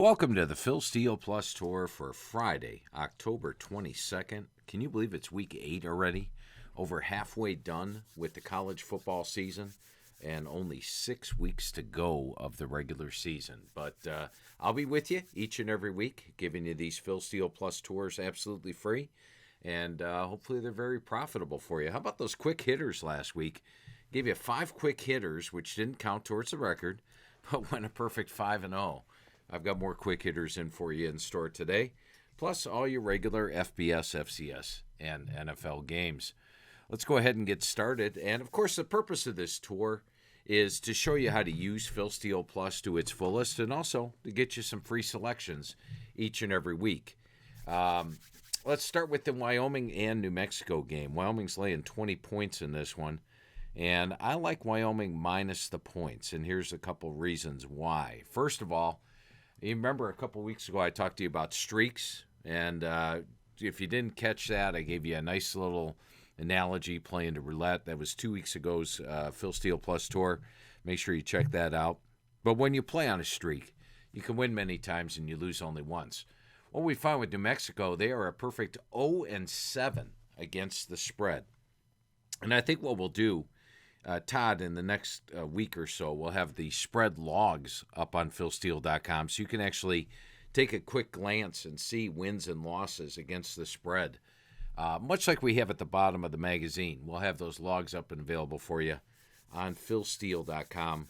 Welcome to the Phil Steele Plus Tour for Friday, October 22nd. Can you believe it's week 8 already? Over halfway done with the college football season and only 6 weeks to go of the regular season. But I'll be with you each and every week, giving you these Phil Steele Plus Tours absolutely free. And hopefully they're very profitable for you. How about those quick hitters last week? Gave you 5 quick hitters, which didn't count towards the record, but went a perfect 5-0. I've got more quick hitters in for you in store today, plus all your regular FBS, FCS, and NFL games. Let's go ahead and get started. And, of course, the purpose of this tour is to show you how to use Phil Steele Plus to its fullest and also to get you some free selections each and every week. Let's start with the Wyoming and New Mexico game. Wyoming's laying 20 points in this one, and I like Wyoming minus the points, and here's a couple reasons why. First of all, you remember a couple weeks ago I talked to you about streaks, and if you didn't catch that, I gave you a nice little analogy playing the roulette. That was 2 weeks ago's Phil Steele Plus Tour. Make sure you check that out. But when you play on a streak, you can win many times and you lose only once. What we find with New Mexico, they are a perfect 0-7 against the spread. And I think what we'll do, Todd, in the next week or so, we'll have the spread logs up on philsteele.com so you can actually take a quick glance and see wins and losses against the spread. Much like we have at the bottom of the magazine, we'll have those logs up and available for you on philsteele.com.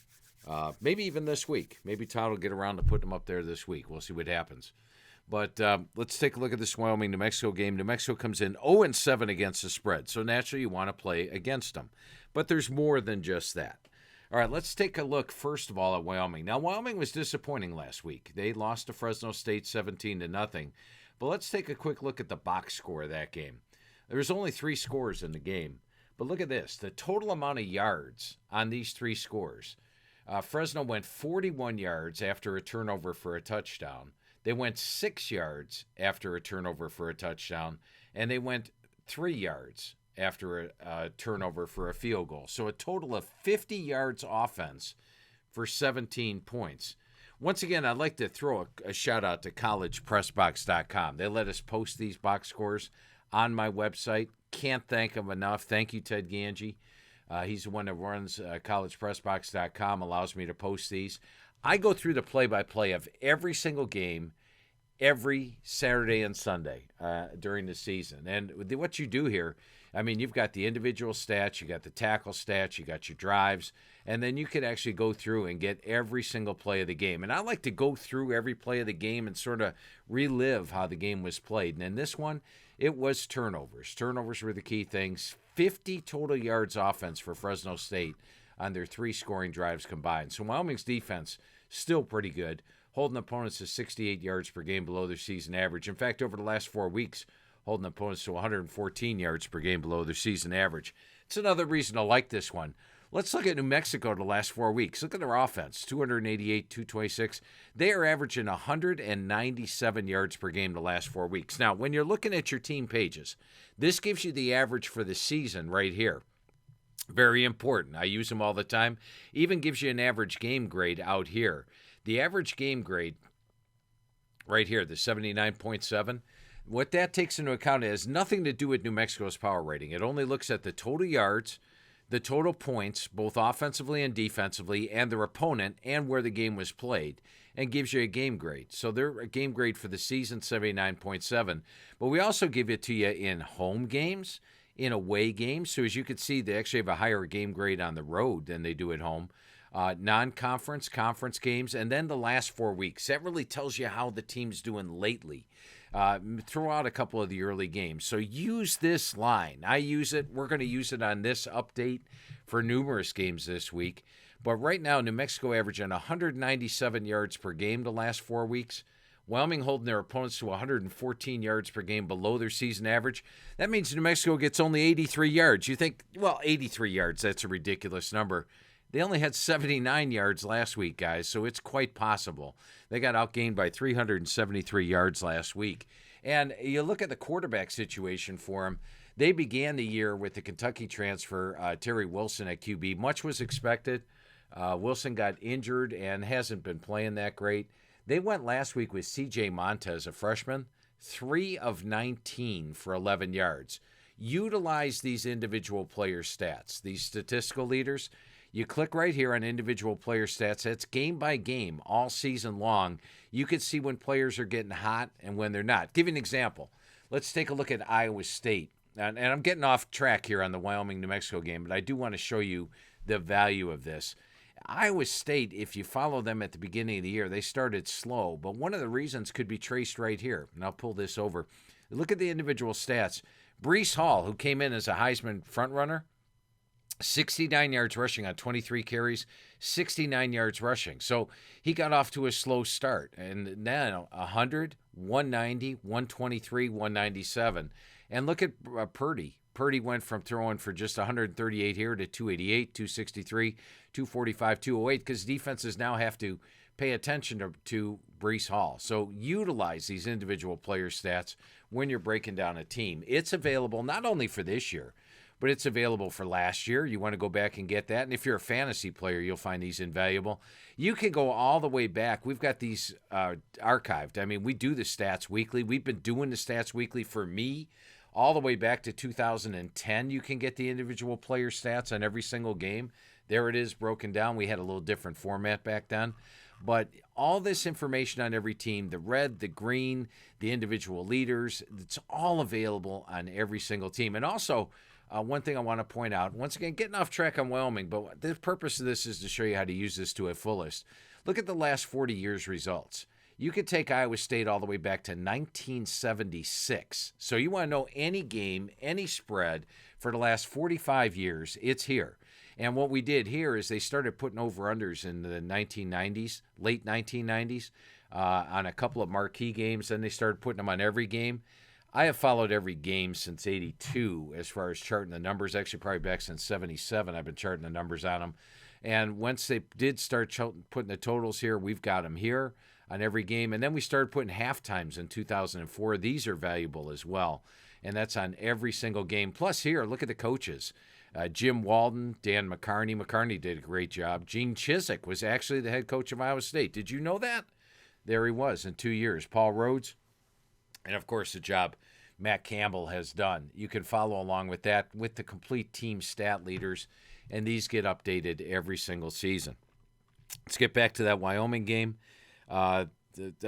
Maybe even this week. Maybe Todd will get around to putting them up there this week. We'll see what happens. But let's take a look at this Wyoming-New Mexico game. New Mexico comes in 0-7 against the spread, so naturally you want to play against them. But there's more than just that. All right, let's take a look, first of all, at Wyoming. Now, Wyoming was disappointing last week. They lost to Fresno State 17-0. But let's take a quick look at the box score of that game. There's only 3 scores in the game. But look at this. The total amount of yards on these 3 scores. Fresno went 41 yards after a turnover for a touchdown. They went 6 yards after a turnover for a touchdown. And they went 3 yards after a turnover for a field goal. So a total of 50 yards offense for 17 points. Once again, I'd like to throw a shout out to collegepressbox.com. They let us post these box scores on my website. Can't thank them enough. Thank you, Ted Ganji. He's the one that runs collegepressbox.com, allows me to post these. I go through the play-by-play of every single game every Saturday and Sunday during the season. And what you do here, I mean, you've got the individual stats, you got the tackle stats, you got your drives, and then you can actually go through and get every single play of the game. And I like to go through every play of the game and sort of relive how the game was played. And in this one, it was turnovers. Turnovers were the key things. 50 total yards offense for Fresno State on their 3 scoring drives combined. So Wyoming's defense, still pretty good, holding opponents to 68 yards per game below their season average. In fact, over the last 4 weeks, holding opponents to 114 yards per game below their season average. It's another reason to like this one. Let's look at New Mexico the last 4 weeks. Look at their offense, 288, 226. They are averaging 197 yards per game the last 4 weeks. Now, when you're looking at your team pages, this gives you the average for the season right here. Very important. I use them all the time. Even gives you an average game grade out here. The average game grade right here, the 79.7, what that takes into account has nothing to do with New Mexico's power rating. It only looks at the total yards, the total points, both offensively and defensively, and their opponent and where the game was played, and gives you a game grade. So they're a game grade for the season, 79.7. But we also give it to you in home games, in away games. So as you can see, they actually have a higher game grade on the road than they do at home. Non-conference, conference games, and then the last 4 weeks. That really tells you how the team's doing lately. Throw out a couple of the early games. So use this line. I use it. We're going to use it on this update for numerous games this week. But right now, New Mexico averaging 197 yards per game the last 4 weeks. Wyoming holding their opponents to 114 yards per game below their season average. That means New Mexico gets only 83 yards. You think, well, 83 yards, that's a ridiculous number. They only had 79 yards last week, guys, so it's quite possible. They got outgained by 373 yards last week. And you look at the quarterback situation for them. They began the year with the Kentucky transfer, Terry Wilson at QB. Much was expected. Wilson got injured and hasn't been playing that great. They went last week with C.J. Montez, a freshman, 3 of 19 for 11 yards. Utilize these individual player stats, these statistical leaders. You click right here on individual player stats. That's game by game, all season long. You can see when players are getting hot and when they're not. Give you an example. Let's take a look at Iowa State. And I'm getting off track here on the Wyoming-New Mexico game, but I do want to show you the value of this. Iowa State, if you follow them at the beginning of the year, they started slow, but one of the reasons could be traced right here. And I'll pull this over. Look at the individual stats. Breece Hall, who came in as a Heisman frontrunner, 69 yards rushing on 23 carries, 69 yards rushing. So he got off to a slow start. And then 100, 190, 123, 197. And look at Purdy. Purdy went from throwing for just 138 here to 288, 263, 245, 208, because defenses now have to pay attention to Breece Hall. So utilize these individual player stats when you're breaking down a team. It's available not only for this year, but it's available for last year. You want to go back and get that. And if you're a fantasy player, you'll find these invaluable. You can go all the way back. We've got these archived. I mean, we do the stats weekly. We've been doing the stats weekly for me all the way back to 2010. You can get the individual player stats on every single game. There it is broken down. We had a little different format back then. But all this information on every team, the red, the green, the individual leaders, it's all available on every single team. And also, one thing I want to point out, once again, getting off track on Wyoming, but the purpose of this is to show you how to use this to its fullest. Look at the last 40 years' results. You could take Iowa State all the way back to 1976. So you want to know any game, any spread for the last 45 years, it's here. And what we did here is they started putting over-unders in the 1990s, late 1990s, on a couple of marquee games. Then they started putting them on every game. I have followed every game since 82 as far as charting the numbers. Actually, probably back since 77, I've been charting the numbers on them. And once they did start putting the totals here, we've got them here on every game. And then we started putting half times in 2004. These are valuable as well. And that's on every single game. Plus here, look at the coaches. Jim Walden, Dan McCarney. McCarney did a great job. Gene Chizik was actually the head coach of Iowa State. Did you know that? There he was in 2 years. Paul Rhodes. And, of course, the job Matt Campbell has done. You can follow along with that with the complete team stat leaders, and these get updated every single season. Let's get back to that Wyoming game. I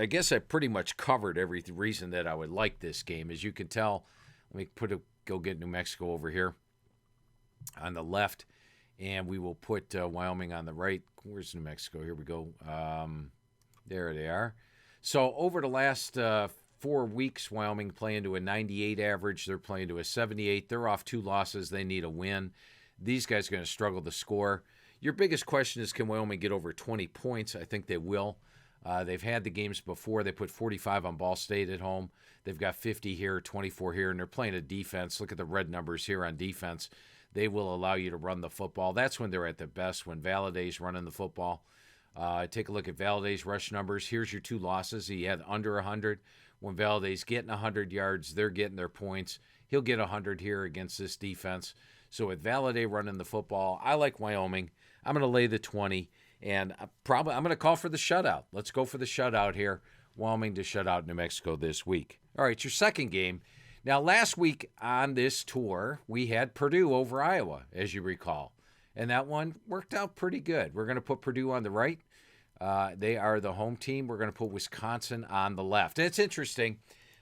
guess I pretty much covered every reason that I would like this game. As you can tell, let me go get New Mexico over here on the left, and we will put Wyoming on the right. Where's New Mexico? Here we go. There they are. So over the last 4 weeks, Wyoming playing to a 98 average. They're playing to a 78. They're off 2 losses. They need a win. These guys are going to struggle to score. Your biggest question is, can Wyoming get over 20 points? I think they will. They've had the games before. They put 45 on Ball State at home. They've got 50 here, 24 here, and they're playing a defense. Look at the red numbers here on defense. They will allow you to run the football. That's when they're at their best, when Valladay's running the football. Take a look at Valladay's rush numbers. Here's your 2 losses. He had under 100. When Valladay's getting 100 yards, they're getting their points. He'll get 100 here against this defense. So with Valladay running the football, I like Wyoming. I'm going to lay the 20, and I'm going to call for the shutout. Let's go for the shutout here. Wyoming to shut out New Mexico this week. All right, your second game. Now, last week on this tour, we had Purdue over Iowa, as you recall. And that one worked out pretty good. We're going to put Purdue on the right. They are the home team. We're going to put Wisconsin on the left. And it's interesting.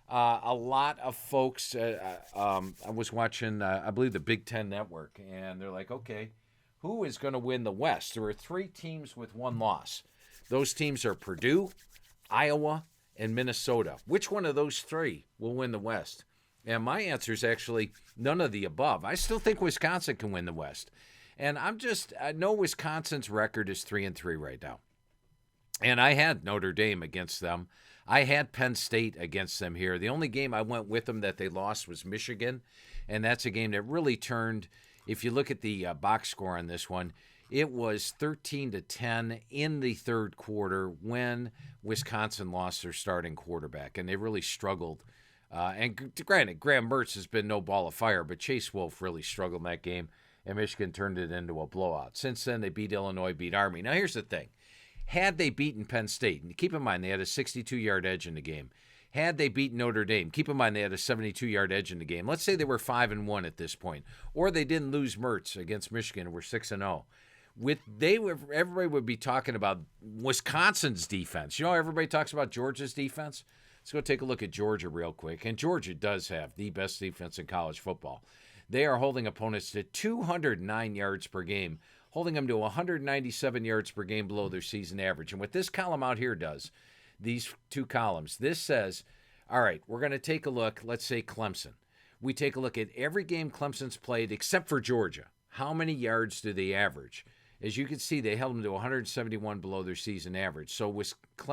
A lot of folks, I was watching, I believe, the Big Ten Network, and they're like, okay, who is going to win the West? There are 3 teams with 1 loss. Those teams are Purdue, Iowa, and Minnesota. Which one of those 3 will win the West? And my answer is actually none of the above. I still think Wisconsin can win the West. And I know Wisconsin's record is 3-3 right now. And I had Notre Dame against them. I had Penn State against them here. The only game I went with them that they lost was Michigan. And that's a game that really turned, if you look at the box score on this one, it was 13-10 in the third quarter when Wisconsin lost their starting quarterback. And they really struggled. And granted, Graham Mertz has been no ball of fire, but Chase Wolf really struggled in that game. And Michigan turned it into a blowout. Since then, they beat Illinois, beat Army. Now, here's the thing. Had they beaten Penn State, and keep in mind they had a 62-yard edge in the game. Had they beaten Notre Dame, keep in mind they had a 72-yard edge in the game. Let's say they were 5-1 at this point, or they didn't lose Mertz against Michigan and were 6-0. Everybody would be talking about Wisconsin's defense. Everybody talks about Georgia's defense. Let's go take a look at Georgia real quick. And Georgia does have the best defense in college football. They are holding opponents to 209 yards per game, holding them to 197 yards per game below their season average. And what this column out here does, these two columns, this says, all right, we're going to take a look, let's say Clemson. We take a look at every game Clemson's played except for Georgia. How many yards do they average? As you can see, they held them to 171 below their season average. So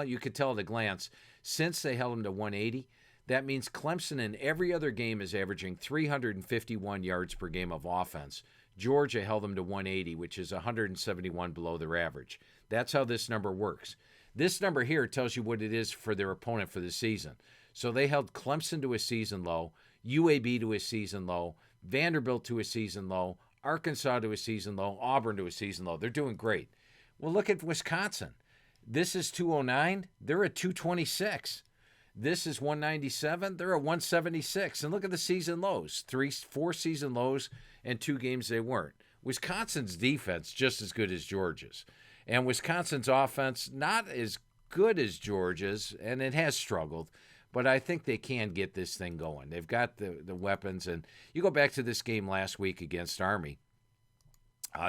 you could tell at a glance, since they held them to 180, that means Clemson in every other game is averaging 351 yards per game of offense. Georgia held them to 180, which is 171 below their average. That's how this number works. This number here tells you what it is for their opponent for the season. So they held Clemson to a season low, UAB to a season low, Vanderbilt to a season low, Arkansas to a season low, Auburn to a season low. They're doing great. Well, look at Wisconsin. This is 209. They're at 226. This is 197. They're at 176. And look at the season lows. 4 season lows and 2 games they weren't. Wisconsin's defense just as good as Georgia's. And Wisconsin's offense not as good as Georgia's, and it has struggled. But I think they can get this thing going. They've got the weapons. And you go back to this game last week against Army.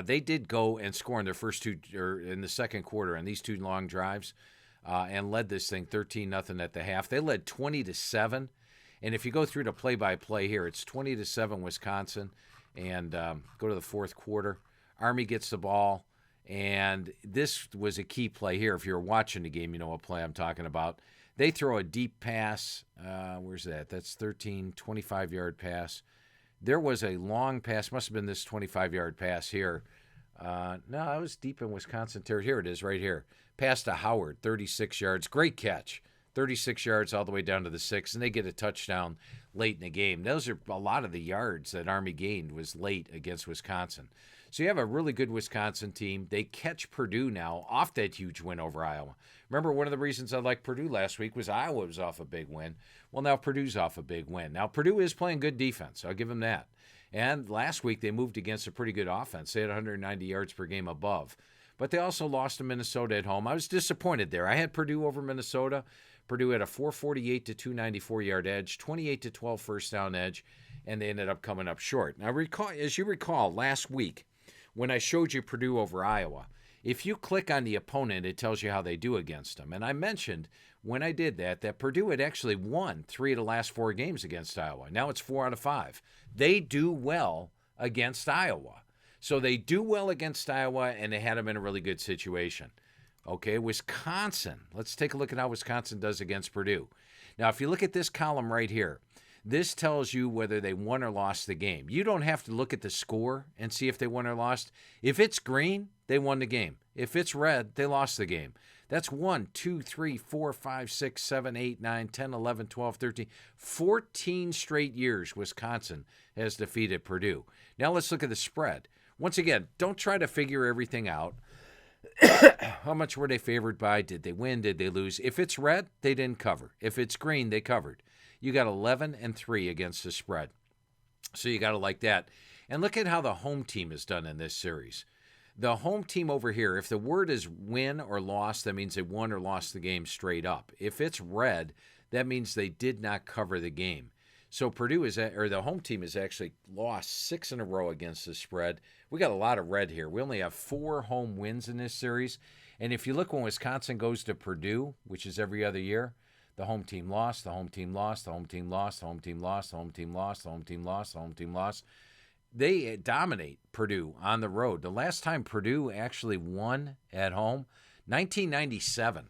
They did go and score in their first 2, or in the second quarter, on these 2 long drives, and led this thing 13-0 at the half. They led 20-7. And if you go through the play-by-play here, it's 20-7 Wisconsin. And go to the fourth quarter. Army gets the ball. And this was a key play here. If you're watching the game, you know what play I'm talking about. They throw a deep pass. Where's that? That's 25-yard pass. There was a long pass. Must have been this 25-yard pass here. No, it was deep in Wisconsin territory. Here it is right here. Pass to Howard, 36 yards. Great catch. 36 yards all the way down to the 6, and they get a touchdown late in the game. Those are a lot of the yards that Army gained was late against Wisconsin. So you have a really good Wisconsin team. They catch Purdue now off that huge win over Iowa. Remember, one of the reasons I liked Purdue last week was Iowa was off a big win. Well, now Purdue's off a big win. Now, Purdue is playing good defense. I'll give them that. And last week, they moved against a pretty good offense. They had 190 yards per game above. But they also lost to Minnesota at home. I was disappointed there. I had Purdue over Minnesota. Purdue had a 448 to 294 yard edge, 28 to 12 first down edge, and they ended up coming up short. Now, as you recall, last week, when I showed you Purdue over Iowa, if you click on the opponent, it tells you how they do against them. And I mentioned when I did that Purdue had actually won 3 of the last 4 games against Iowa. Now it's 4 out of 5. They do well against Iowa. So they do well against Iowa, and they had them in a really good situation. Okay, Wisconsin. Let's take a look at how Wisconsin does against Purdue. Now, if you look at this column right here, this tells you whether they won or lost the game. You don't have to look at the score and see if they won or lost. If it's green, they won the game. If it's red, they lost the game. That's 1, 2, 3, 4, 5, 6, 7, 8, 9, 10, 11, 12, 13, 14 straight years Wisconsin has defeated Purdue. Now let's look at the spread. Once again, don't try to figure everything out. How much were they favored by? Did they win? Did they lose? If it's red, they didn't cover. If it's green, they covered. You got 11-3 against the spread. So you got to like that. And look at how the home team has done in this series. The home team over here, if the word is win or lost, that means they won or lost the game straight up. If it's red, that means they did not cover the game. So the home team has actually lost 6 in a row against the spread. We got a lot of red here. We only have 4 home wins in this series. And if you look when Wisconsin goes to Purdue, which is every other year, the home team lost, the home team lost, the home team lost, the home team lost, the home team lost, the home team lost, the home team lost. They dominate Purdue on the road. The last time Purdue actually won at home, 1997.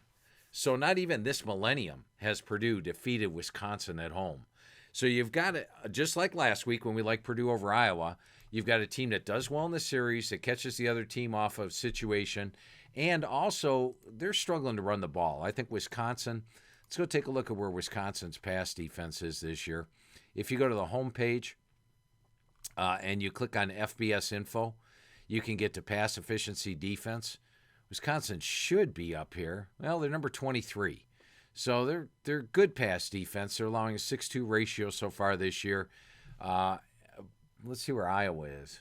So not even this millennium has Purdue defeated Wisconsin at home. So you've got it, just like last week when we liked Purdue over Iowa, you've got a team that does well in the series, that catches the other team off of situation, and also they're struggling to run the ball. I think Wisconsin, let's go take a look at where Wisconsin's pass defense is this year. If you go to the home page and you click on FBS info, you can get to pass efficiency defense. Wisconsin should be up here. Well, they're number 23. So they're good pass defense. They're allowing a 6-2 ratio so far this year. Let's see where Iowa is.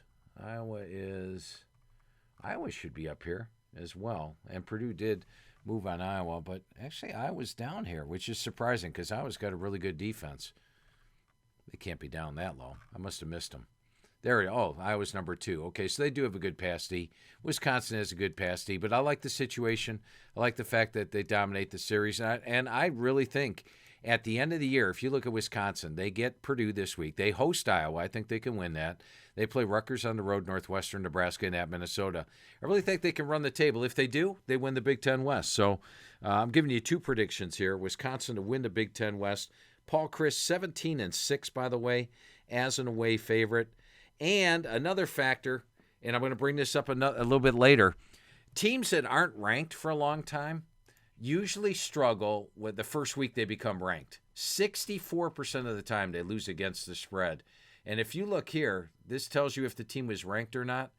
Iowa should be up here as well. And Purdue did move on Iowa, but actually Iowa's down here, which is surprising because Iowa's got a really good defense. They can't be down that low. I must have missed them. Iowa's number 2. Okay, so they do have a good pass D. Wisconsin has a good pass D, but I like the situation. I like the fact that they dominate the series. And I really think at the end of the year, if you look at Wisconsin, they get Purdue this week. They host Iowa. I think they can win that. They play Rutgers on the road, Northwestern, Nebraska, and at Minnesota. I really think they can run the table. If they do, they win the Big Ten West. So I'm giving you 2 predictions here. Wisconsin to win the Big Ten West. Paul Chris, 17-6, by the way, as an away favorite. And another factor, and I'm going to bring this up a little bit later, teams that aren't ranked for a long time usually struggle with the first week they become ranked. 64% of the time they lose against the spread. And if you look here, this tells you if the team was ranked or not.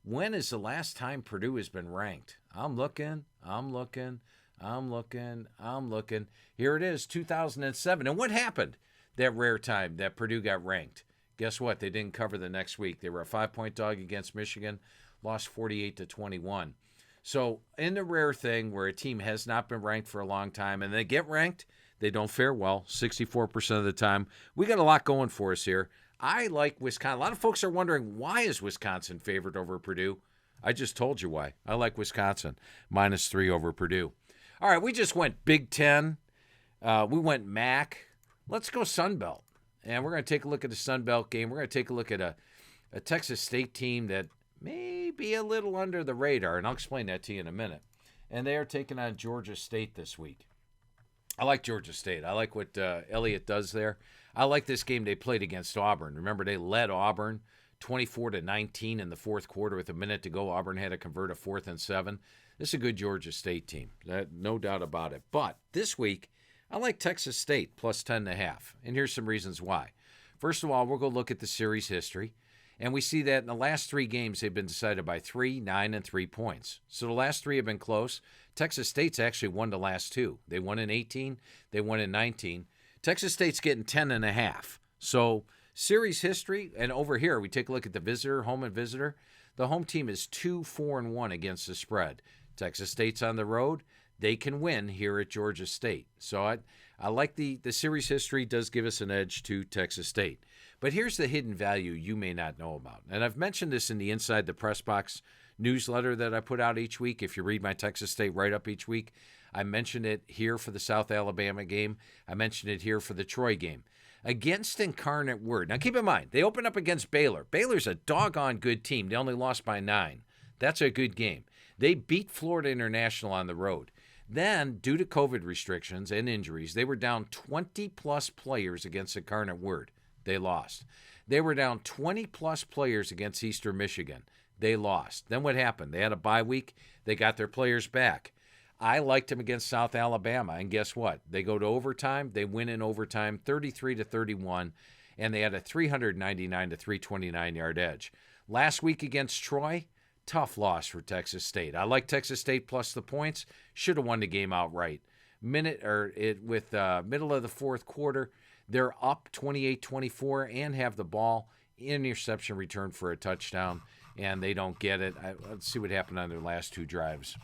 When is the last time Purdue has been ranked? I'm looking. Here it is, 2007. And what happened that rare time that Purdue got ranked? Guess what? They didn't cover the next week. They were a 5-point dog against Michigan, lost 48-21. So in the rare thing where a team has not been ranked for a long time and they get ranked, they don't fare well 64% of the time. We got a lot going for us here. I like Wisconsin. A lot of folks are wondering, why is Wisconsin favored over Purdue? I just told you why. I like Wisconsin, -3 over Purdue. All right, we just went Big Ten. We went MAC. Let's go Sun Belt. And we're going to take a look at the Sun Belt game. We're going to take a look at a Texas State team that may be a little under the radar, and I'll explain that to you in a minute. And they are taking on Georgia State this week. I like Georgia State. I like what Elliott does there. I like this game they played against Auburn. Remember, they led Auburn 24-19 in the fourth quarter with a minute to go. Auburn had to convert a 4th and 7. This is a good Georgia State team, no doubt about it. But this week, I like Texas State plus 10.5, and here's some reasons why. First of all, we'll go look at the series history, and we see that in the last 3 games, they've been decided by 3, 9, and 3 points. So the last 3 have been close. Texas State's actually won the last 2. They won in 18, they won in 19. Texas State's getting 10.5. So series history, and over here, we take a look at the visitor, home and visitor. The home team is 2-4-1 against the spread. Texas State's on the road. They can win here at Georgia State. So I like the series history does give us an edge to Texas State. But here's the hidden value you may not know about. And I've mentioned this in the Inside the Press Box newsletter that I put out each week. If you read my Texas State write-up each week, I mentioned it here for the South Alabama game. I mentioned it here for the Troy game. Against Incarnate Word. Now keep in mind, they open up against Baylor. Baylor's a doggone good team. They only lost by 9. That's a good game. They beat Florida International on the road. Then, due to COVID restrictions and injuries, they were down 20-plus players against Incarnate Word. They lost. They were down 20-plus players against Eastern Michigan. They lost. Then what happened? They had a bye week. They got their players back. I liked them against South Alabama, and guess what? They go to overtime. They win in overtime 33-31, and they had a 399-329-yard edge. Last week against Troy, tough loss for Texas State. I like Texas State plus the points. Should have won the game outright. Middle of the fourth quarter, they're up 28-24 and have the ball. Interception return for a touchdown, and they don't get it. Let's see what happened on their last 2 drives.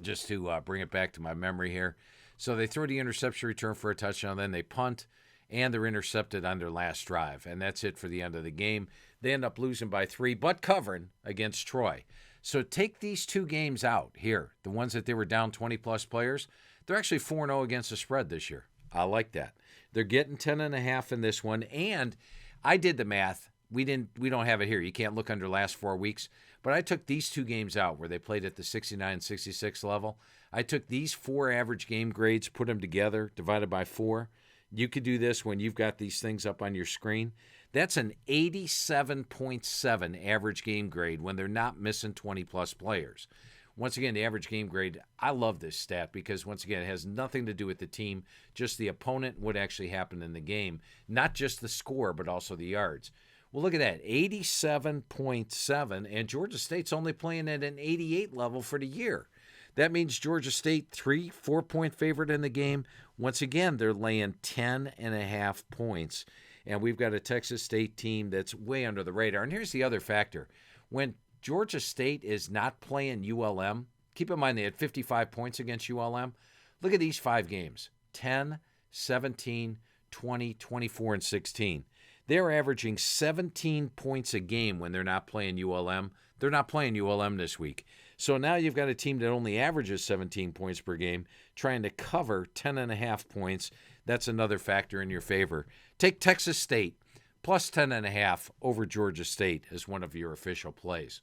Just to bring it back to my memory here. So they throw the interception return for a touchdown, then they punt, and they're intercepted on their last drive. And that's it for the end of the game. They end up losing by 3, but covering against Troy. So take these 2 games out here, the ones that they were down 20-plus players. They're actually 4-0 against the spread this year. I like that. They're getting 10.5 in this one. And I did the math. We don't have it here. You can't look under last 4 weeks. But I took these 2 games out where they played at the 69-66 level. I took these 4 average game grades, put them together, divided by 4. You could do this when you've got these things up on your screen. That's an 87.7 average game grade when they're not missing 20-plus players. Once again, the average game grade, I love this stat because, once again, it has nothing to do with the team, just the opponent, what actually happened in the game, not just the score, but also the yards. Well, look at that, 87.7, and Georgia State's only playing at an 88 level for the year. That means Georgia State 4-point favorite in the game. Once again, they're laying 10.5 points. And we've got a Texas State team that's way under the radar. And here's the other factor. When Georgia State is not playing ULM, keep in mind they had 55 points against ULM. Look at these 5 games, 10, 17, 20, 24, and 16. They're averaging 17 points a game when they're not playing ULM. They're not playing ULM this week. So now you've got a team that only averages 17 points per game trying to cover 10.5 points. That's another factor in your favor. Take Texas State plus 10.5 over Georgia State as one of your official plays.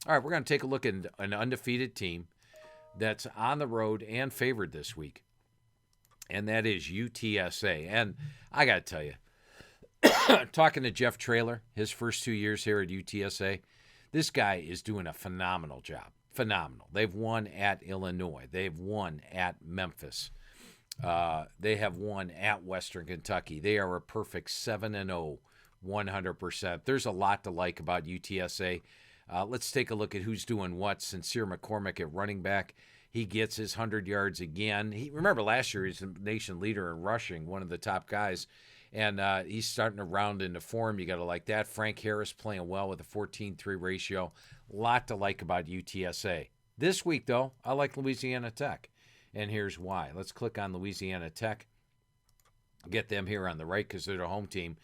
All right, we're going to take a look at an undefeated team that's on the road and favored this week, and that is UTSA. And I got to tell you, talking to Jeff Traylor, his first 2 years here at UTSA, this guy is doing a phenomenal job. Phenomenal. They've won at Illinois. They've won at Memphis. They have won at Western Kentucky. They are a perfect 7-0, 100%. There's a lot to like about UTSA. Let's take a look at who's doing what. Sincere McCormick at running back. He gets his 100 yards again. Remember last year he's the nation leader in rushing, one of the top guys. And he's starting to round into form. You got to like that. Frank Harris playing well with a 14-3 ratio. A lot to like about UTSA. This week, though, I like Louisiana Tech. And here's why. Let's click on Louisiana Tech. Get them here on the right because they're the home team.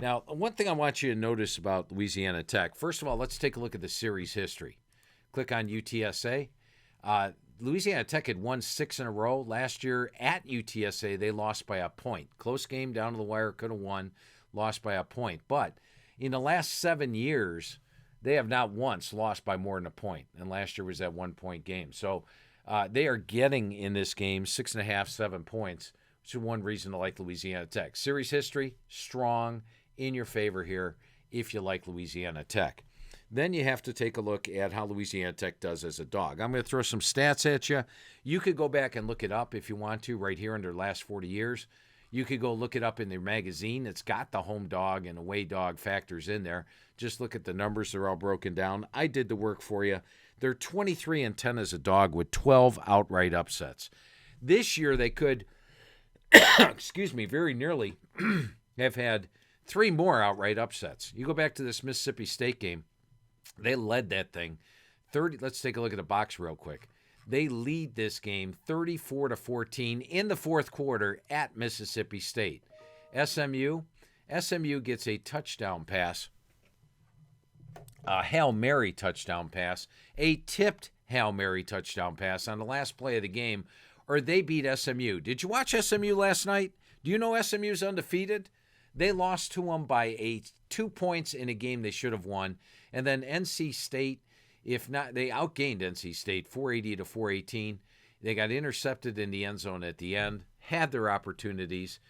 Now, one thing I want you to notice about Louisiana Tech, first of all, let's take a look at the series history. Click on UTSA. Louisiana Tech had won 6 in a row. Last year at UTSA, they lost by a point. Close game, down to the wire, could have won, lost by a point. But in the last 7 years, they have not once lost by more than a point. And last year was that 1-point game. So they are getting in this game 6.5, 7 points, which is one reason to like Louisiana Tech. Series history, strong, in your favor here if you like Louisiana Tech. Then you have to take a look at how Louisiana Tech does as a dog. I'm going to throw some stats at you. You could go back and look it up if you want to right here under the last 40 years. You could go look it up in their magazine. It's got the home dog and away dog factors in there. Just look at the numbers. They're all broken down. I did the work for you. They're 23-10 as a dog with 12 outright upsets. This year they could, very nearly have had 3 more outright upsets. You go back to this Mississippi State game. They led that thing 30. Let's take a look at the box real quick. They lead this game 34-14 in the fourth quarter at Mississippi State. SMU gets a touchdown pass, a Hail Mary touchdown pass, a tipped Hail Mary touchdown pass on the last play of the game, or they beat SMU. Did you watch SMU last night? Do you know SMU's undefeated? They lost to them by 2 points in a game they should have won. And then NC State, if not, they outgained NC State 480-418. They got intercepted in the end zone at the end, had their opportunities.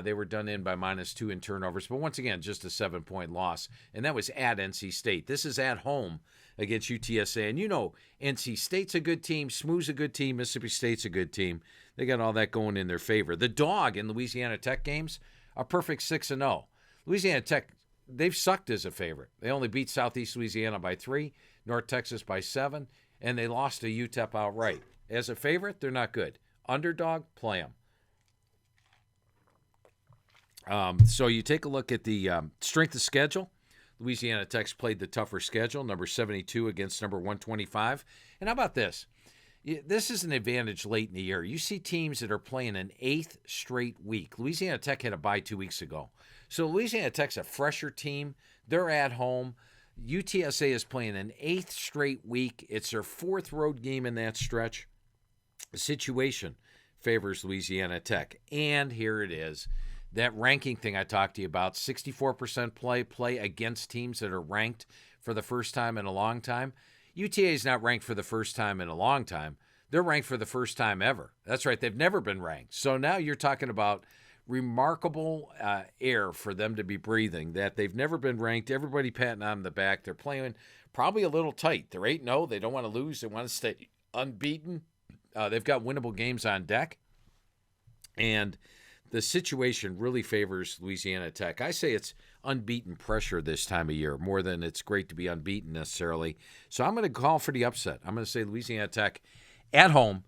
They were done in by -2 in turnovers. But once again, just a 7-point loss. And that was at NC State. This is at home against UTSA. And you know, NC State's a good team. SMU's a good team. Mississippi State's a good team. They got all that going in their favor. The dog in Louisiana Tech games, a perfect 6-0. Louisiana Tech, they've sucked as a favorite. They only beat Southeast Louisiana by 3, North Texas by 7, and they lost to UTEP outright. As a favorite, they're not good. Underdog, play them. So you take a look at the strength of schedule. Louisiana Tech's played the tougher schedule, number 72 against number 125. And how about this? This is an advantage late in the year. You see teams that are playing an 8th straight week. Louisiana Tech had a bye 2 weeks ago. So Louisiana Tech's a fresher team. They're at home. UTSA is playing an 8th straight week. It's their 4th road game in that stretch. The situation favors Louisiana Tech. And here it is. That ranking thing I talked to you about, 64% play against teams that are ranked for the first time in a long time. UTA is not ranked for the first time in a long time. They're ranked for the first time ever. That's right. They've never been ranked. So now you're talking about remarkable air for them to be breathing, that they've never been ranked. Everybody patting on the back. They're playing probably a little tight. They're 8-0. They don't want to lose. They want to stay unbeaten. They've got winnable games on deck. And the situation really favors Louisiana Tech. I say it's unbeaten pressure this time of year, more than it's great to be unbeaten necessarily. So I'm going to call for the upset. I'm going to say Louisiana Tech at home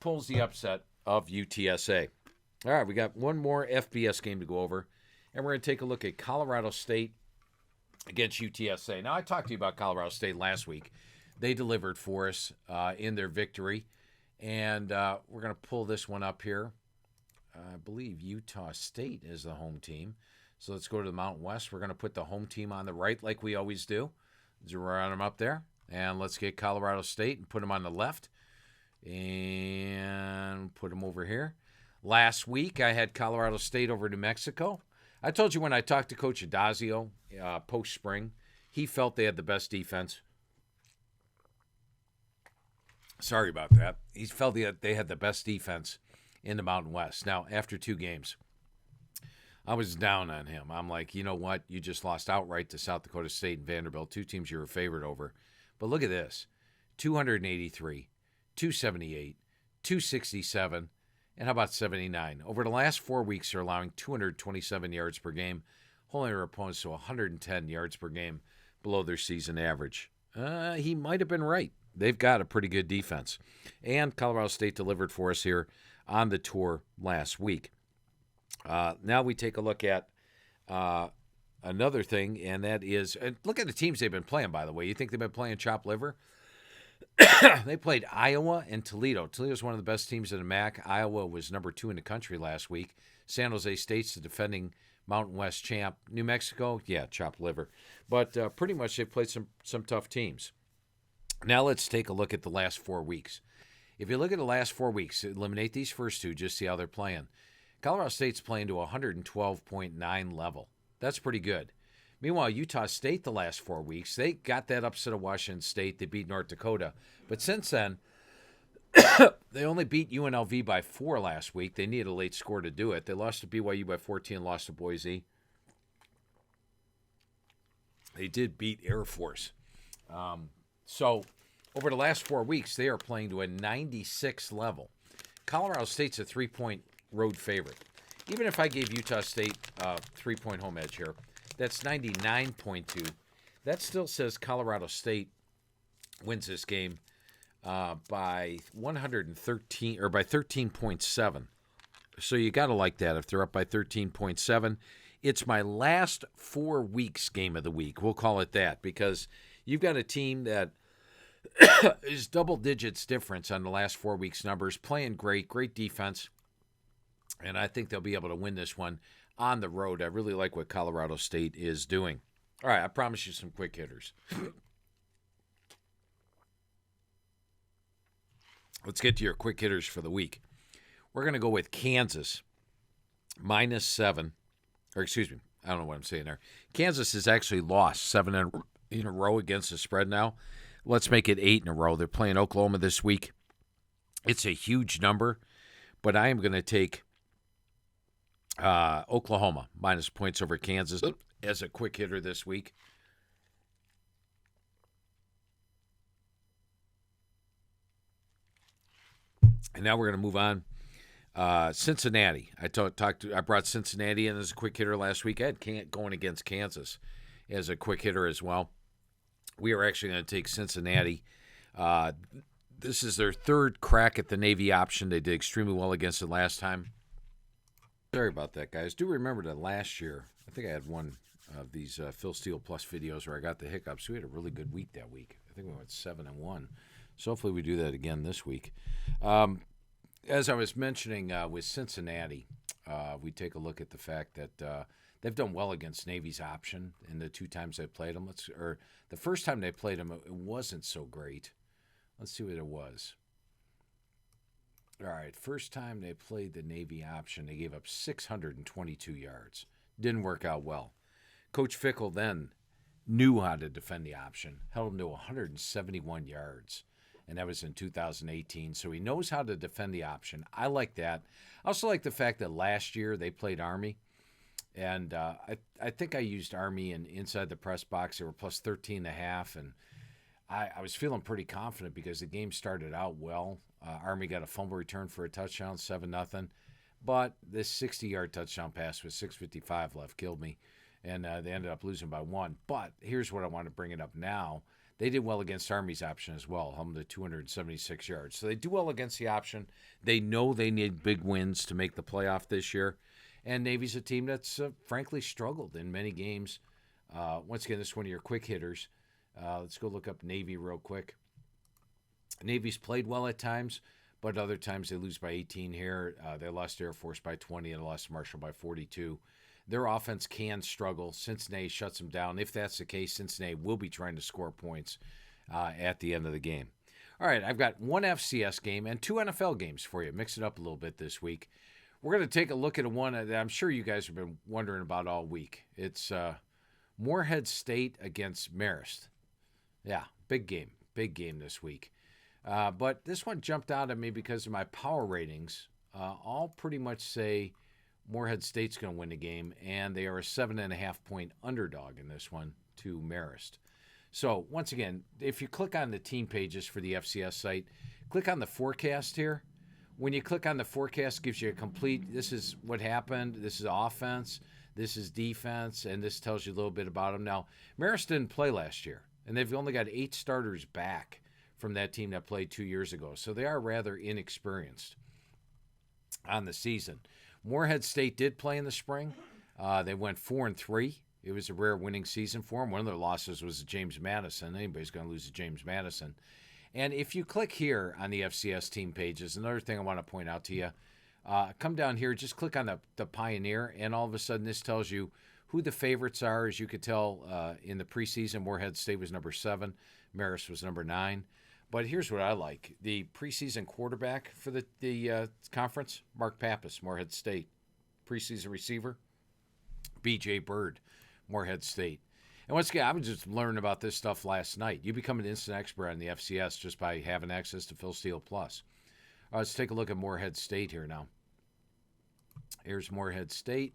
pulls the upset of UTSA. All right, we got one more FBS game to go over, and we're going to take a look at Colorado State against UTSA. Now, I talked to you about Colorado State last week. They delivered for us in their victory, and we're going to pull this one up here. I believe Utah State is the home team. So let's go to the Mountain West. We're going to put the home team on the right like we always do. Run them up there. And let's get Colorado State and put them on the left. And put them over here. Last week, I had Colorado State over New Mexico. I told you when I talked to Coach Adazio post-spring, he felt they had the best defense. Sorry about that. He felt they had the best defense in the Mountain West. Now, after 2 games, I was down on him. I'm like, you know what? You just lost outright to South Dakota State and Vanderbilt, 2 teams you were favored over. But look at this. 283, 278, 267, and how about 79? Over the last 4 weeks, they're allowing 227 yards per game, holding their opponents to 110 yards per game below their season average. He might have been right. They've got a pretty good defense. And Colorado State delivered for us here on the tour last week. Now we take a look at another thing, and that is, and look at the teams they've been playing, by the way. You think they've been playing chopped liver? They played Iowa and Toledo. Toledo's one of the best teams in the MAC. Iowa was number 2 in the country last week. San Jose State's the defending Mountain West champ. New Mexico, yeah, chopped liver. But pretty much they've played some tough teams. Now let's take a look at the last 4 weeks. If you look at the last 4 weeks, eliminate these first 2, just see how they're playing. Colorado State's playing to 112.9 level. That's pretty good. Meanwhile, Utah State the last 4 weeks, they got that upset of Washington State. They beat North Dakota. But since then, they only beat UNLV by 4 last week. They needed a late score to do it. They lost to BYU by 14, lost to Boise. They did beat Air Force. So over the last 4 weeks, they are playing to a 96 level. Colorado State's a 3-point road favorite. Even if I gave Utah State a 3-point home edge here, that's 99.2. That still says Colorado State wins this game by 113 or by 13.7. So you got to like that if they're up by 13.7. It's my last 4 weeks game of the week. We'll call it that because you've got a team that is double digits difference on the last 4 weeks numbers, playing great defense. And I think they'll be able to win this one on the road. I really like what Colorado State is doing. All right, I promise you some quick hitters. Let's get to your quick hitters for the week. We're going to go with Kansas, -7. Or excuse me, I don't know what I'm saying there. Kansas has actually lost 7 in a row against the spread now. Let's make it 8 in a row. They're playing Oklahoma this week. It's a huge number, but I am going to take Oklahoma minus points over Kansas as a quick hitter this week. And now we're going to move on. Cincinnati. I brought Cincinnati in as a quick hitter last week. I had going against Kansas as a quick hitter as well. We are actually going to take Cincinnati. This is their 3rd crack at the Navy option. They did extremely well against it last time. Sorry about that, guys. Do remember that last year, I think I had one of these Phil Steele Plus videos where I got the hiccups. We had a really good week that week. I think we went 7-1. So hopefully we do that again this week. As I was mentioning with Cincinnati, we take a look at the fact that they've done well against Navy's option in the 2 times they played them. The first time they played them, it wasn't so great. Let's see what it was. All right, first time they played the Navy option, they gave up 622 yards. Didn't work out well. Coach Fickle then knew how to defend the option, held them to 171 yards, and that was in 2018. So he knows how to defend the option. I like that. I also like the fact that last year they played Army, and I think I used Army inside the press box. They were plus 13.5, and I was feeling pretty confident because the game started out well. Army got a fumble return for a touchdown, 7-0. But this 60-yard touchdown pass with 6:55 left killed me, and they ended up losing by 1. But here's what I want to bring it up now. They did well against Army's option as well, home to 276 yards. So they do well against the option. They know they need big wins to make the playoff this year. And Navy's a team that's frankly struggled in many games. Once again, this is one of your quick hitters. Let's go look up Navy real quick. Navy's played well at times, but other times they lose by 18 here. They lost to Air Force by 20 and lost to Marshall by 42. Their offense can struggle. Cincinnati shuts them down. If that's the case, Cincinnati will be trying to score points at the end of the game. All right, I've got one FCS game and 2 NFL games for you. Mix it up a little bit this week. We're going to take a look at one that I'm sure you guys have been wondering about all week. It's Morehead State against Marist. Yeah, big game this week. But this one jumped out at me because of my power ratings. All pretty much say Morehead State's going to win the game, and they are a 7.5-point underdog in this one to Marist. So, once again, if you click on the team pages for the FCS site, click on the forecast here. When you click on the forecast, it gives you a complete, this is what happened, this is offense, this is defense, and this tells you a little bit about them. Now, Marist didn't play last year, and they've only got 8 starters back from that team that played 2 years ago. So they are rather inexperienced on the season. Morehead State did play in the spring. They went 4-3. It was a rare winning season for them. One of their losses was to James Madison. Anybody's going to lose to James Madison. And if you click here on the FCS team pages, another thing I want to point out to you, come down here, just click on the Pioneer, and all of a sudden this tells you who the favorites are. As you could tell, in the preseason, Morehead State was number 7. Marist was number 9. But here's what I like. The preseason quarterback for the conference, Mark Pappas, Morehead State. Preseason receiver, B.J. Bird, Morehead State. And once again, I was just learning about this stuff last night. You become an instant expert on the FCS just by having access to Phil Steele Plus. Let's take a look at Morehead State here now. Here's Morehead State.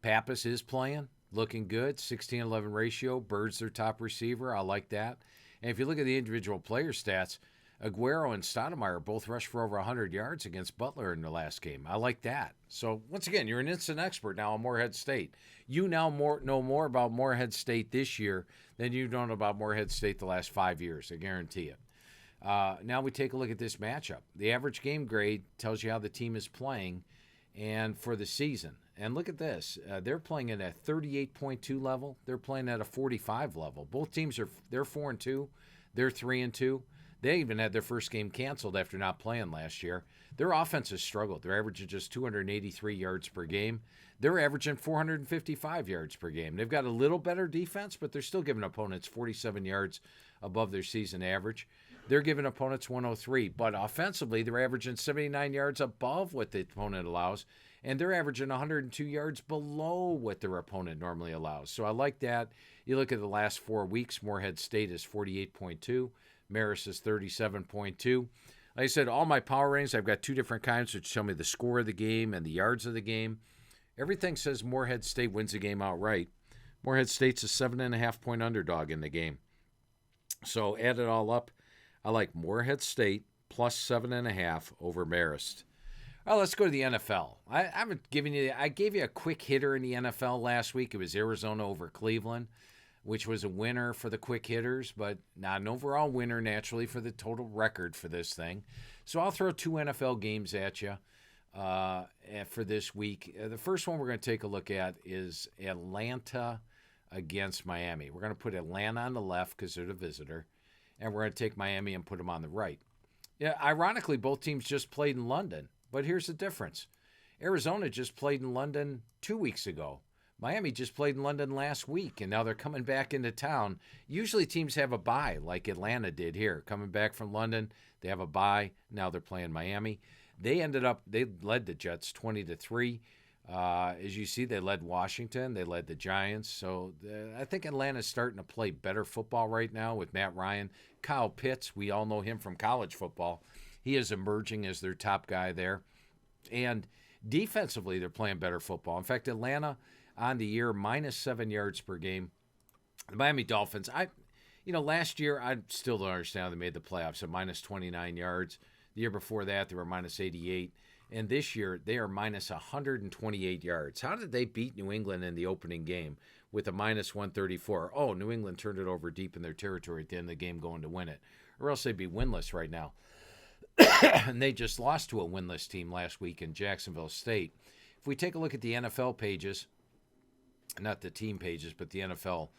Pappas is playing, looking good, 16-11 ratio. Bird's their top receiver. I like that. And if you look at the individual player stats, Aguero and Stoudemire both rushed for over 100 yards against Butler in the last game. I like that. So, once again, you're an instant expert now on Morehead State. You now know more about Morehead State this year than you've known about Morehead State the last 5 years. I guarantee it. Now we take a look at this matchup. The average game grade tells you how the team is playing and for the season. And look at this. They're playing at a 38.2 level. They're playing at a 45 level. Both teams they're 4-2. They're 3-2. They even had their first game canceled after not playing last year. Their offense has struggled. They're averaging just 283 yards per game. They're averaging 455 yards per game. They've got a little better defense, but they're still giving opponents 47 yards above their season average. They're giving opponents 103, but offensively, they're averaging 79 yards above what the opponent allows, and they're averaging 102 yards below what their opponent normally allows. So I like that. You look at the last 4 weeks, Morehead State is 48.2. Marist is 37.2. Like I said, all my power ratings, I've got 2 different kinds which tell me the score of the game and the yards of the game. Everything says Morehead State wins the game outright. Morehead State's a 7.5-point underdog in the game. So add it all up, I like Morehead State plus 7.5 over Marist. Well, let's go to the NFL. I gave you a quick hitter in the NFL last week. It was Arizona over Cleveland, which was a winner for the quick hitters, but not an overall winner, naturally, for the total record for this thing. So I'll throw 2 NFL games at you for this week. The first one we're going to take a look at is Atlanta against Miami. We're going to put Atlanta on the left because they're the visitor, and we're going to take Miami and put them on the right. Yeah, ironically, both teams just played in London, but here's the difference. Arizona just played in London 2 weeks ago. Miami just played in London last week, and now they're coming back into town. Usually teams have a bye, like Atlanta did here. Coming back from London, they have a bye. Now they're playing Miami. They led the Jets 20-3. As you see, they led Washington. They led the Giants. So I think Atlanta's starting to play better football right now with Matt Ryan. Kyle Pitts, we all know him from college football. He is emerging as their top guy there. And defensively, they're playing better football. In fact, Atlanta on the year, minus 7 yards per game. The Miami Dolphins, last year, I still don't understand how they made the playoffs at minus 29 yards. The year before that, they were minus 88. And this year, they are minus 128 yards. How did they beat New England in the opening game with a minus 134? Oh, New England turned it over deep in their territory at the end of the game going to win it. Or else they'd be winless right now. And they just lost to a winless team last week in Jacksonville State. If we take a look at the NFL pages, not the team pages, but the NFL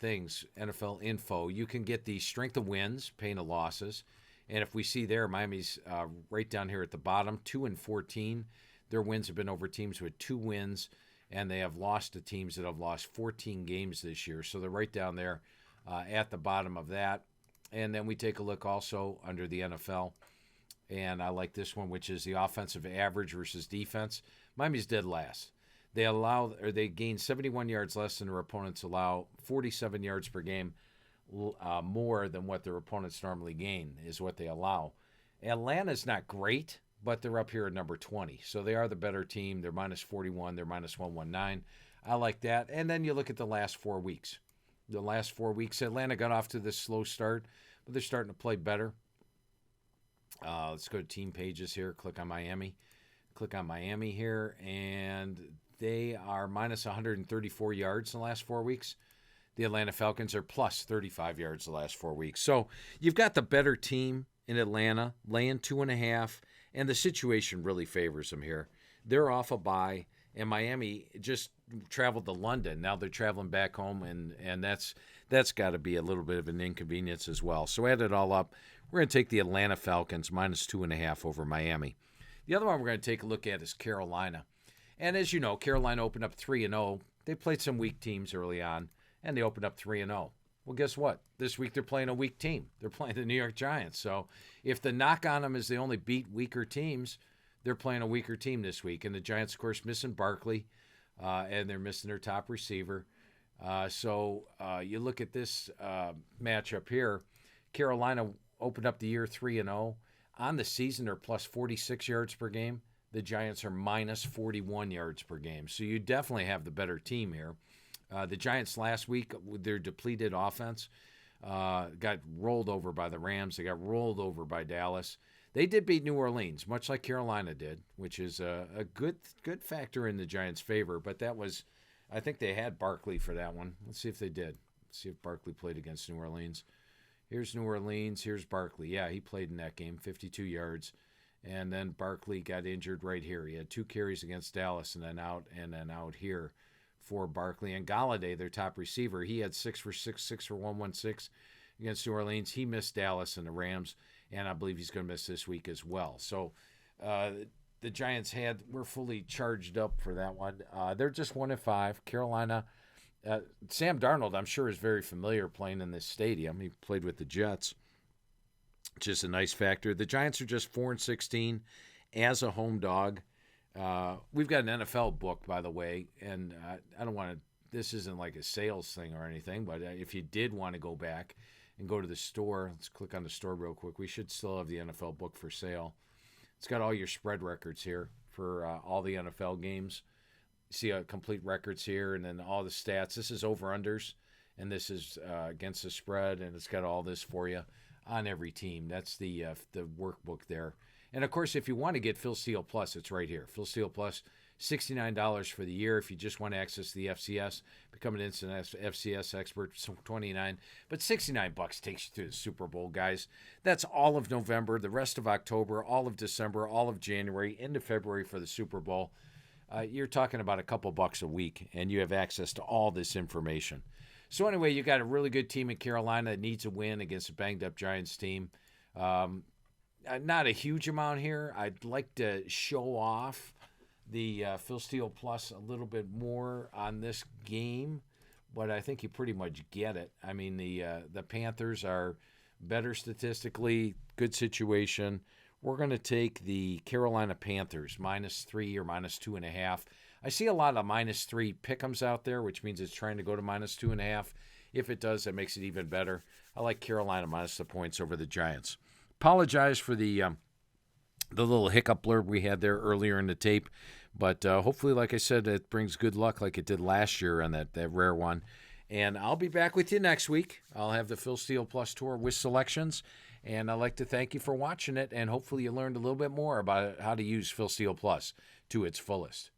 things, NFL info, you can get the strength of wins, pain of losses. And if we see there, Miami's right down here at the bottom, 2-14. Their wins have been over teams with 2 wins, and they have lost to teams that have lost 14 games this year. So they're right down there at the bottom of that. And then we take a look also under the NFL, and I like this one, which is the offensive average versus defense. Miami's dead last. They gain 71 yards less than their opponents allow, 47 yards per game. More than what their opponents normally gain is what they allow. Atlanta's not great, but they're up here at number 20. So they are the better team. They're minus 41. They're minus 119. I like that. And then you look at the last 4 weeks. The last 4 weeks, Atlanta got off to this slow start, but they're starting to play better. Let's go to team pages here. Click on Miami. Click on Miami here, and they are minus 134 yards in the last 4 weeks. The Atlanta Falcons are plus 35 yards the last 4 weeks. So you've got the better team in Atlanta, laying 2.5, and the situation really favors them here. They're off a bye, and Miami just traveled to London. Now they're traveling back home, and that's got to be a little bit of an inconvenience as well. So add it all up, we're going to take the Atlanta Falcons minus 2.5 over Miami. The other one we're going to take a look at is Carolina. And as you know, Carolina opened up 3-0. They played some weak teams early on, and they opened up 3-0. Well, guess what? This week they're playing a weak team. They're playing the New York Giants. So if the knock on them is they only beat weaker teams, they're playing a weaker team this week. And the Giants, of course, missing Barkley, and they're missing their top receiver. So you look at this matchup here. Carolina opened up the year 3-0. On the season, they're plus 46 yards per game. The Giants are minus 41 yards per game. So you definitely have the better team here. The Giants last week, with their depleted offense, got rolled over by the Rams. They got rolled over by Dallas. They did beat New Orleans, much like Carolina did, which is a good factor in the Giants' favor. But that was, I think they had Barkley for that one. Let's see if they did. Let's see if Barkley played against New Orleans. Here's New Orleans. Here's Barkley. Yeah, he played in that game, 52 yards. And then Barkley got injured right here. He had 2 carries against Dallas and then out here for Barkley. And Galladay, their top receiver, he had 6 for 116 against New Orleans. He missed Dallas and the Rams, and I believe he's going to miss this week as well. So the Giants were fully charged up for that one. They're just 1-5. Carolina, Sam Darnold, I'm sure, is very familiar playing in this stadium. He played with the Jets. Just a nice factor. The Giants are just 4-16 as a home dog. We've got an NFL book, by the way, and I don't want to, this isn't like a sales thing or anything, but if you did want to go back and go to the store, let's click on the store real quick. We should still have the NFL book for sale. It's got all your spread records here for all the NFL games. See complete records here, and then all the stats. This is over-unders, and this is against the spread, and it's got all this for you on every team. That's the workbook there. And, of course, if you want to get Phil Steele Plus, it's right here. Phil Steele Plus, $69 for the year. If you just want to access the FCS, become an instant FCS expert, $29. But $69 takes you to the Super Bowl, guys. That's all of November, the rest of October, all of December, all of January, into February for the Super Bowl. You're talking about a couple bucks a week, and you have access to all this information. So anyway, you got a really good team in Carolina that needs a win against a banged-up Giants team. Not a huge amount here. I'd like to show off the Phil Steele Plus a little bit more on this game, but I think you pretty much get it. I mean, the Panthers are better statistically, good situation. We're going to take the Carolina Panthers, -3 or -2.5. I see a lot of -3 pick'ems out there, which means it's trying to go to -2.5. If it does, that makes it even better. I like Carolina minus the points over the Giants. Apologize for the little hiccup blurb we had there earlier in the tape, but hopefully, like I said, it brings good luck like it did last year on that rare one. And I'll be back with you next week. I'll have the Phil Steele Plus Tour with selections, And I'd like to thank you for watching it, and hopefully you learned a little bit more about how to use Phil Steele Plus to its fullest.